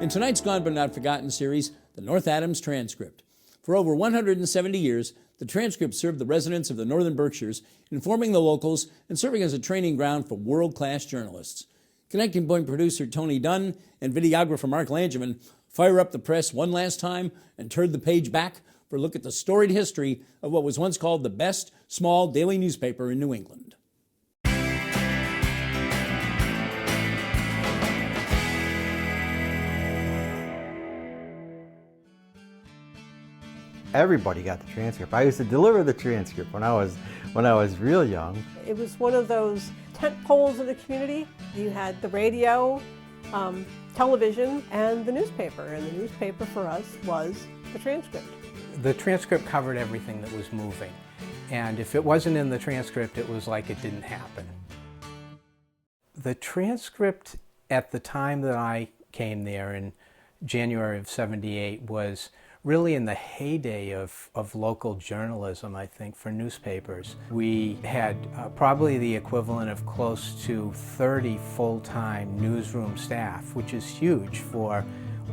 In tonight's Gone But Not Forgotten series, the North Adams Transcript. For over 170 years, the Transcript served the residents of the Northern Berkshires, informing the locals and serving as a training ground for world-class journalists. Connecting Point producer Tony Dunne and videographer Mark Langevin fire up the press one last time and turn the page back for a look at the storied history of what was once called the best small daily newspaper in New England. Everybody got the transcript. I used to deliver the transcript when I was real young. It was one of those tent poles of the community. You had the radio, television, and the newspaper. And the newspaper for us was the Transcript. The Transcript covered everything that was moving. And if it wasn't in the Transcript, it was like it didn't happen. The Transcript at the time that I came there in January of '78 was really in the heyday of local journalism, I think, for newspapers. We had probably the equivalent of close to 30 full-time newsroom staff, which is huge for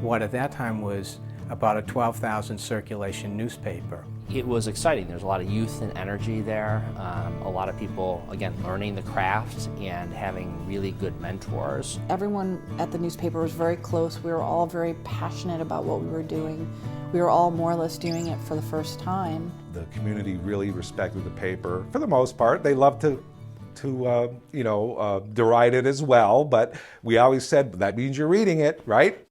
what at that time was about a 12,000 circulation newspaper. It was exciting. There's a lot of youth and energy there, a lot of people, again, learning the craft and having really good mentors. Everyone at the newspaper was very close. We were all very passionate about what we were doing. We were all more or less doing it for the first time. The community really respected the paper for the most part. They loved to deride it as well, but we always said, that means you're reading it, right?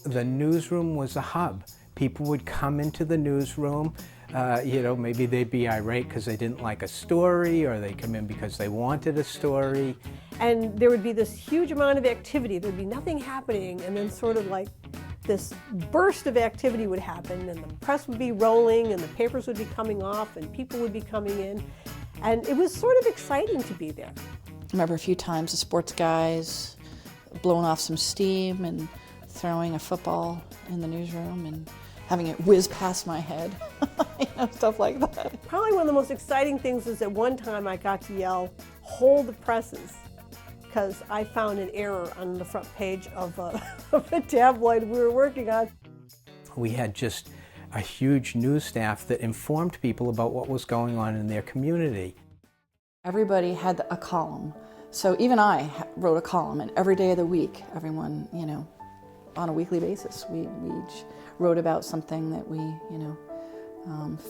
The newsroom was a hub. People would come into the newsroom, maybe they'd be irate because they didn't like a story, or they'd come in because they wanted a story. And there would be this huge amount of activity. There'd be nothing happening, and then sort of like this burst of activity would happen, and the press would be rolling, and the papers would be coming off, and people would be coming in. And it was sort of exciting to be there. I remember a few times the sports guys blowing off some steam and throwing a football in the newsroom and having it whiz past my head, stuff like that. Probably one of the most exciting things was at one time I got to yell, "Hold the presses," because I found an error on the front page of a tabloid we were working on. We had just a huge news staff that informed people about what was going on in their community. Everybody had a column. So even I wrote a column, and every day of the week, everyone, on a weekly basis, we each wrote about something that we,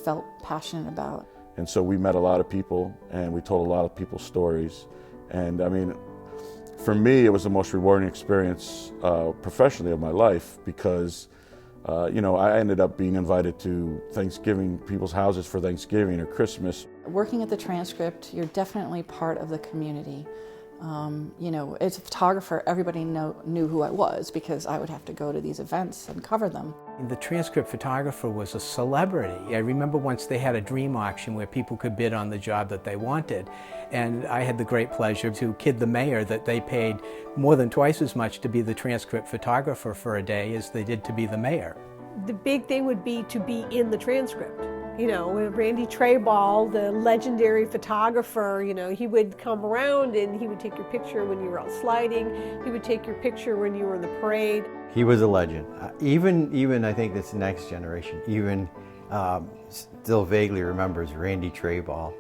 felt passionate about. And so we met a lot of people, and we told a lot of people's stories. And I mean, for me, it was the most rewarding experience professionally of my life, because I ended up being invited to Thanksgiving, people's houses for Thanksgiving or Christmas. Working at the Transcript, you're definitely part of the community. As a photographer, everybody knew who I was because I would have to go to these events and cover them. The Transcript photographer was a celebrity. I remember once they had a dream auction where people could bid on the job that they wanted, and I had the great pleasure to kid the mayor that they paid more than twice as much to be the Transcript photographer for a day as they did to be the mayor. The big thing would be to be in the Transcript. Randy Trayball, the legendary photographer, he would come around and he would take your picture when you were out sliding. He would take your picture when you were in the parade. He was a legend. Even I think this next generation still vaguely remembers Randy Trayball.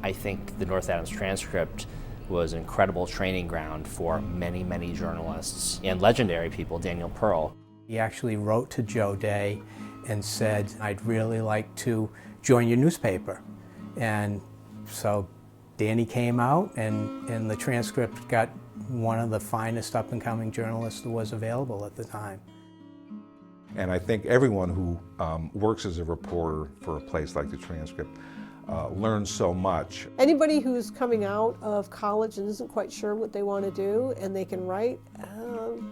I think the North Adams Transcript was an incredible training ground for many, many journalists and legendary people, Daniel Pearl. He actually wrote to Joe Day and said, "I'd really like to join your newspaper." And so Danny came out, and the Transcript got one of the finest up-and-coming journalists that was available at the time. And I think everyone who works as a reporter for a place like the Transcript learns so much. Anybody who's coming out of college and isn't quite sure what they want to do and they can write,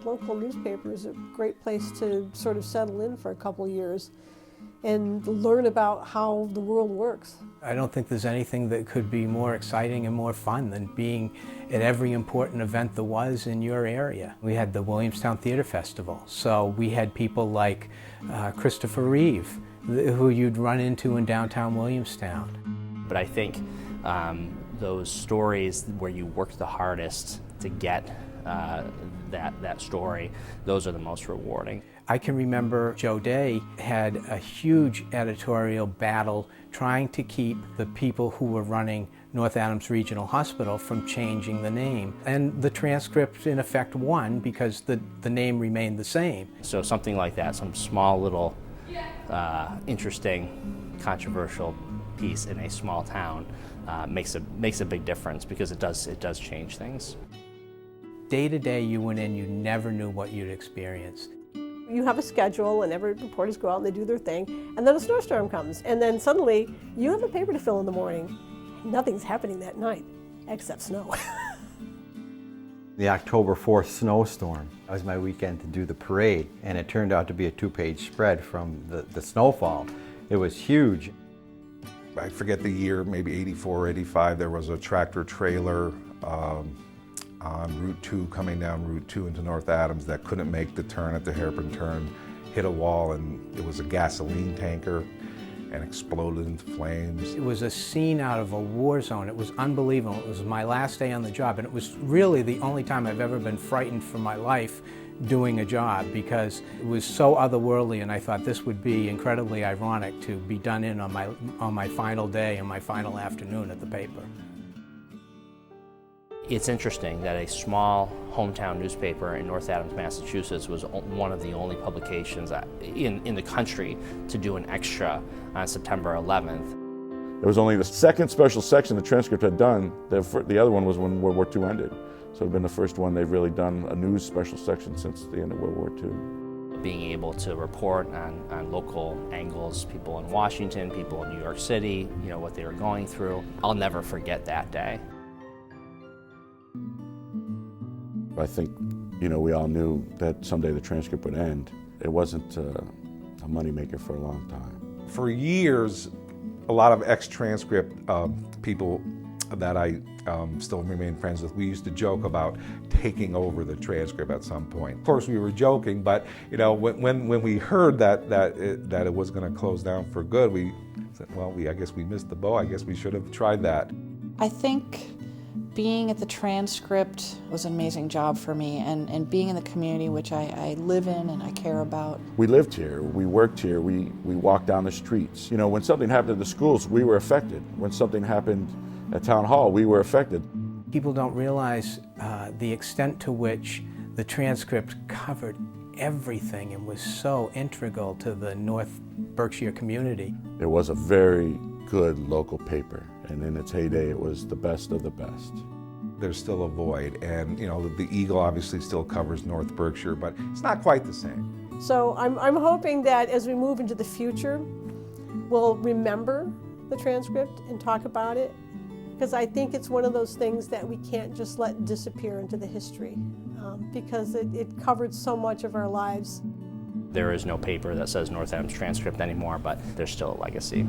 local newspaper is a great place to sort of settle in for a couple years and learn about how the world works. I don't think there's anything that could be more exciting and more fun than being at every important event there was in your area. We had the Williamstown Theater Festival, so we had people like Christopher Reeve, who you'd run into in downtown Williamstown. But I think those stories where you worked the hardest to get that story, those are the most rewarding. I can remember Joe Day had a huge editorial battle trying to keep the people who were running North Adams Regional Hospital from changing the name. And the Transcript in effect won because the name remained the same. So something like that, some small little interesting, controversial piece in a small town makes a big difference because it does change things. Day to day you went in, you never knew what you'd experience. You have a schedule and every reporters go out and they do their thing, and then a snowstorm comes, and then suddenly you have a paper to fill in the morning. Nothing's happening that night except snow. The October 4th snowstorm, that was my weekend to do the parade, and it turned out to be a 2-page spread from the snowfall. It was huge. I forget the year, maybe 84 or 85, there was a tractor trailer on Route 2, coming down Route 2 into North Adams, that couldn't make the turn at the hairpin turn, hit a wall, and it was a gasoline tanker and exploded into flames. It was a scene out of a war zone. It was unbelievable. It was my last day on the job, and it was really the only time I've ever been frightened for my life doing a job, because it was so otherworldly, and I thought this would be incredibly ironic to be done in on my final day and my final afternoon at the paper. It's interesting that a small hometown newspaper in North Adams, Massachusetts was one of the only publications in the country to do an extra on September 11th. It was only the second special section the Transcript had done. The other one was when World War II ended. So it had been the first one they've really done a news special section since the end of World War II. Being able to report on local angles, people in Washington, people in New York City, you know, what they were going through. I'll never forget that day. I think, you know, we all knew that someday the Transcript would end. It wasn't a moneymaker for a long time. For years, a lot of ex-Transcript people that I still remain friends with, we used to joke about taking over the Transcript at some point. Of course, we were joking, but you know, when we heard that it was going to close down for good, we said, well, I guess we missed the boat. I guess we should have tried that. I think being at the Transcript was an amazing job for me, and being in the community which I live in and I care about. We lived here, we worked here, we walked down the streets. You know, when something happened in the schools, we were affected. When something happened at Town Hall, we were affected. People don't realize the extent to which the Transcript covered everything and was so integral to the North Berkshire community. It was a very good local paper, and in its heyday it was the best of the best. There's still a void, and you know, the Eagle obviously still covers North Berkshire, but it's not quite the same. So I'm hoping that as we move into the future, we'll remember the Transcript and talk about it, because I think it's one of those things that we can't just let disappear into the history, because it covered so much of our lives. There is no paper that says North Adams Transcript anymore, but there's still a legacy.